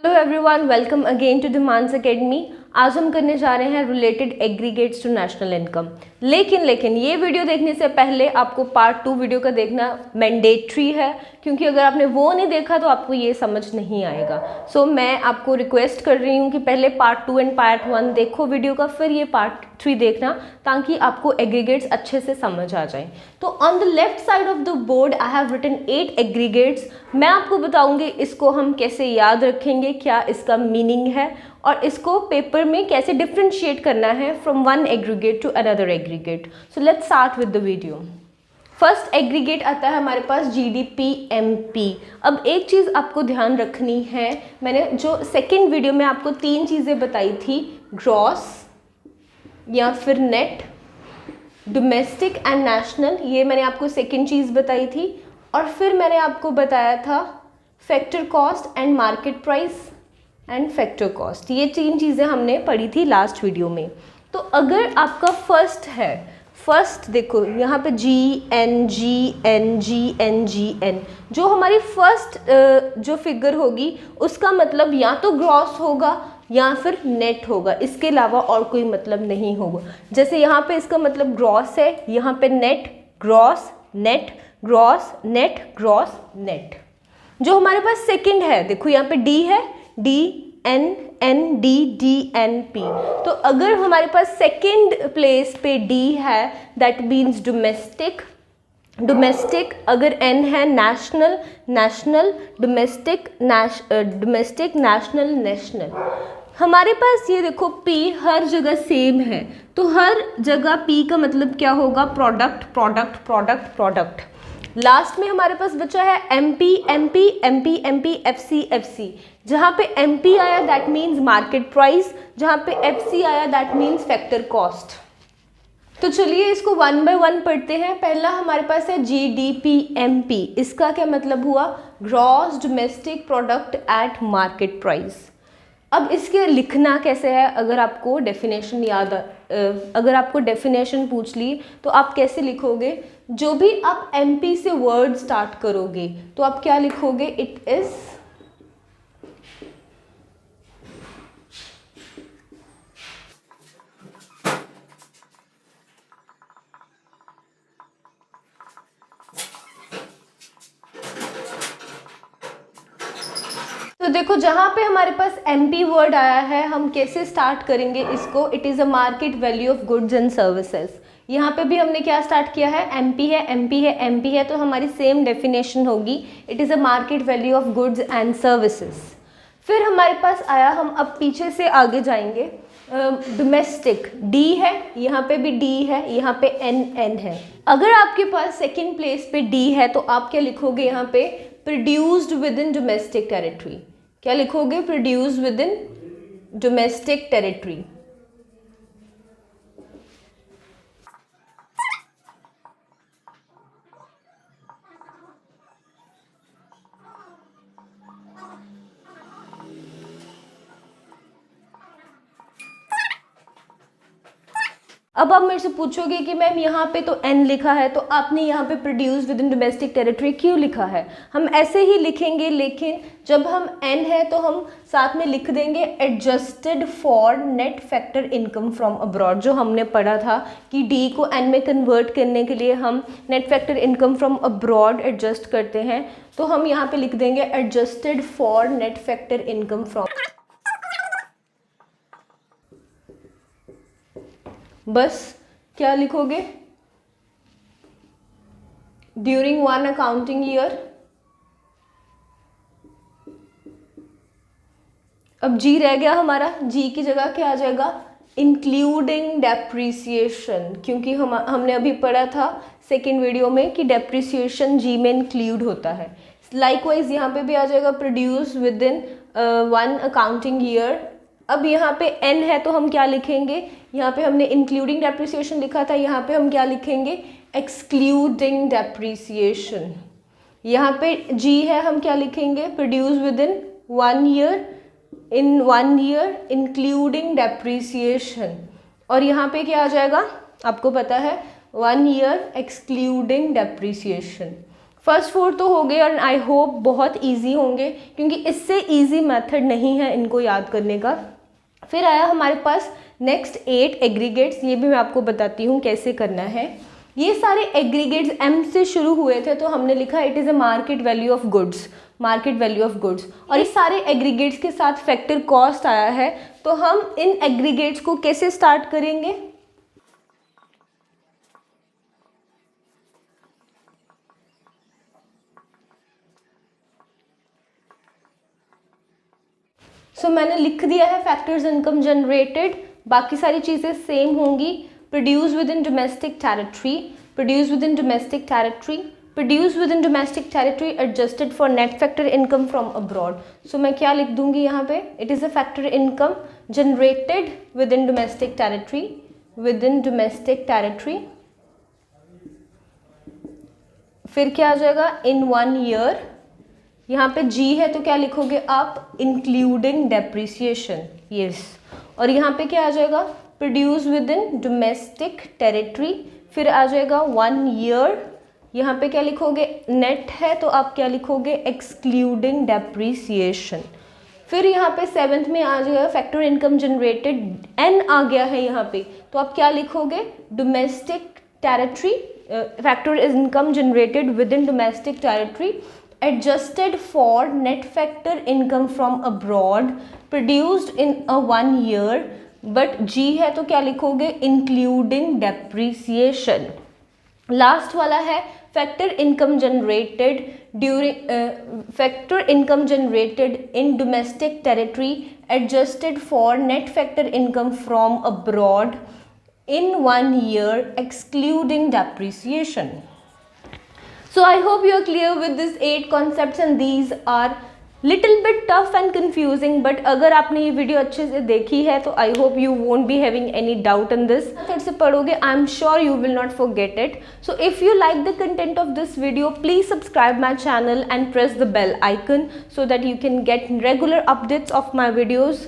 Hello everyone, welcome again to the Manas academy. आज हम करने जा रहे हैं related aggregates to national income. लेकिन ये वीडियो देखने से पहले आपको पार्ट 2 वीडियो का देखना मैंडेटरी है, क्योंकि अगर आपने वो नहीं देखा तो आपको ये समझ नहीं आएगा। सो मैं आपको रिक्वेस्ट कर रही हूँ कि पहले पार्ट 2 एंड पार्ट 1 देखो वीडियो का, फिर ये पार्ट 3 देखना, ताकि आपको एग्रीगेट्स अच्छे से समझ आ जाए। तो on the left side of the board I have written 8 aggregates. मैं आपको बताऊंगी इसको हम कैसे याद रखेंगे, क्या इसका मीनिंग है, और इसको पेपर में कैसे डिफ्रेंशिएट करना है from one aggregate to another aggregate. So let's start with the video. First aggregate आता है हमारे पास जीडीपी एमपी। अब एक चीज़ आपको ध्यान रखनी है, मैंने जो सेकेंड वीडियो में आपको 3 चीज़ें बताई थी, ग्रॉस या फिर नेट, डोमेस्टिक एंड नेशनल, ये मैंने आपको सेकेंड चीज़ बताई थी। और फिर मैंने आपको बताया था factor cost and market price and factor cost. ये 3 चीज़ें हमने पढ़ी थी लास्ट वीडियो में। तो अगर आपका फर्स्ट है, फर्स्ट देखो यहाँ पे जी एन जो हमारी फर्स्ट जो फिगर होगी उसका मतलब या तो ग्रॉस होगा या फिर नेट होगा, इसके अलावा और कोई मतलब नहीं होगा। जैसे यहाँ पे इसका मतलब ग्रॉस है, यहाँ पे net, gross net, gross net, gross net. जो हमारे पास सेकंड है, देखो यहाँ पे डी है, D N N D D N P. तो अगर हमारे पास सेकंड प्लेस पे डी है, दैट मीन्स डोमेस्टिक, डोमेस्टिक। अगर एन है national, national, domestic, domestic, national, national. हमारे पास ये देखो पी हर जगह सेम है, तो हर जगह पी का मतलब क्या होगा, product, product, product, product. Last में हमारे पास बचा है MP, MP, MP, MP, FC, FC. जहाँ पे एमपी आया दैट मीन्स मार्केट प्राइस, जहाँ पे एफसी आया दैट मीन्स फैक्टर कॉस्ट। तो चलिए इसको 1 बाय 1 पढ़ते हैं। पहला हमारे पास है जीडीपी एमपी। इसका क्या मतलब हुआ, gross domestic product at market price. अब इसके लिखना कैसे है, अगर आपको डेफिनेशन अगर आपको डेफिनेशन पूछ ली तो आप कैसे लिखोगे। जो भी आप एमपी से वर्ड स्टार्ट करोगे तो आप क्या लिखोगे, इट इज तो देखो जहाँ पे हमारे पास एमपी वर्ड आया है, हम कैसे स्टार्ट करेंगे इसको, it is a market value of goods and services. यहाँ पे भी हमने क्या स्टार्ट किया है, एमपी है, एमपी है, एमपी है, तो हमारी सेम डेफिनेशन होगी, it is a market value of goods and services. फिर हमारे पास आया, हम अब पीछे से आगे जाएंगे, डोमेस्टिक, डी है, यहाँ पे भी डी है, यहाँ पे एन है। अगर आपके पास सेकेंड प्लेस पे डी है तो आप क्या लिखोगे, यहाँ पे produced with in domestic territory. क्या लिखोगे, produced with in domestic territory. अब आप मेरे से पूछोगे कि मैम यहाँ पे तो एन लिखा है, तो आपने यहाँ पे produce with in domestic territory क्यों लिखा है। हम ऐसे ही लिखेंगे, लेकिन जब हम एन है तो हम साथ में लिख देंगे adjusted for net factor income from abroad. जो हमने पढ़ा था कि डी को एन में कन्वर्ट करने के लिए हम net factor income from abroad adjust करते हैं, तो हम यहाँ पे लिख देंगे adjusted for net factor income from. बस क्या लिखोगे, ड्यूरिंग 1 अकाउंटिंग ईयर। अब जी रह गया हमारा, जी की जगह क्या आ जाएगा, इंक्लूडिंग डेप्रिसिएशन, क्योंकि हमने अभी पढ़ा था सेकेंड वीडियो में कि डेप्रिसिएशन जी में इंक्लूड होता है। लाइकवाइज यहाँ पे भी आ जाएगा produce with in 1 accounting year. अब यहाँ पे एन है तो हम क्या लिखेंगे, यहाँ पे हमने इंक्लूडिंग डेप्रिसिएशन लिखा था, यहाँ पे हम क्या लिखेंगे, एक्सक्लूडिंग डेप्रिसिएशन। यहाँ पे जी है, हम क्या लिखेंगे, produce with in 1 year, in 1 year including depreciation. और यहाँ पे क्या आ जाएगा, आपको पता है 1 ईयर एक्सक्लूडिंग डेप्रिसिएशन। फर्स्ट 4 तो हो गए और आई होप बहुत इजी होंगे, क्योंकि इससे इजी मेथड नहीं है इनको याद करने का। फिर आया हमारे पास नेक्स्ट 8 एग्रीगेट्स, ये भी मैं आपको बताती हूँ कैसे करना है। ये सारे एग्रीगेट्स एम से शुरू हुए थे, तो हमने लिखा it is a market value of goods, market value of goods. और इस सारे एग्रीगेट्स के साथ फैक्टर कॉस्ट आया है, तो हम इन एग्रीगेट्स को कैसे स्टार्ट करेंगे? मैंने लिख दिया है फैक्टर्स इनकम जनरेटेड, बाकी सारी चीज़ें सेम होंगी। Produce with in domestic territory, produce with in domestic territory, produce with in domestic territory adjusted for net factor income from abroad. मैं क्या लिख दूंगी यहाँ पे? It is a factor income generated with in domestic territory, with in domestic territory. फिर क्या आ जाएगा? इन 1 year. यहाँ पे जी है तो क्या लिखोगे आप? Including depreciation, yes. और यहाँ पे क्या आ जाएगा? Produce with in domestic territory. फिर आ जाएगा 1 ईयर। यहाँ पे क्या लिखोगे? नेट है तो आप क्या लिखोगे? Excluding depreciation. फिर यहाँ पे 7th में आ जाएगा फैक्टर इनकम जनरेटेड, एन आ गया है यहाँ पे, तो आप क्या लिखोगे? Domestic territory, factor income generated with in domestic territory adjusted for net factor income from abroad produced in a 1 year, but G है तो क्या लिखोगे? including depreciation। लास्ट वाला है factor income generated during factor income generated in domestic territory adjusted for net factor income from abroad in 1 year excluding depreciation. So I hope you are clear with these 8 concepts and these are little bit tough and confusing, but अगर आपने ये video अच्छे से देखी है तो I hope you won't be having any doubt in this. फिर से पढ़ोगे, I am sure you will not forget it. So if you like the content of this video, please subscribe my channel and press the bell icon so that you can get regular updates of my videos.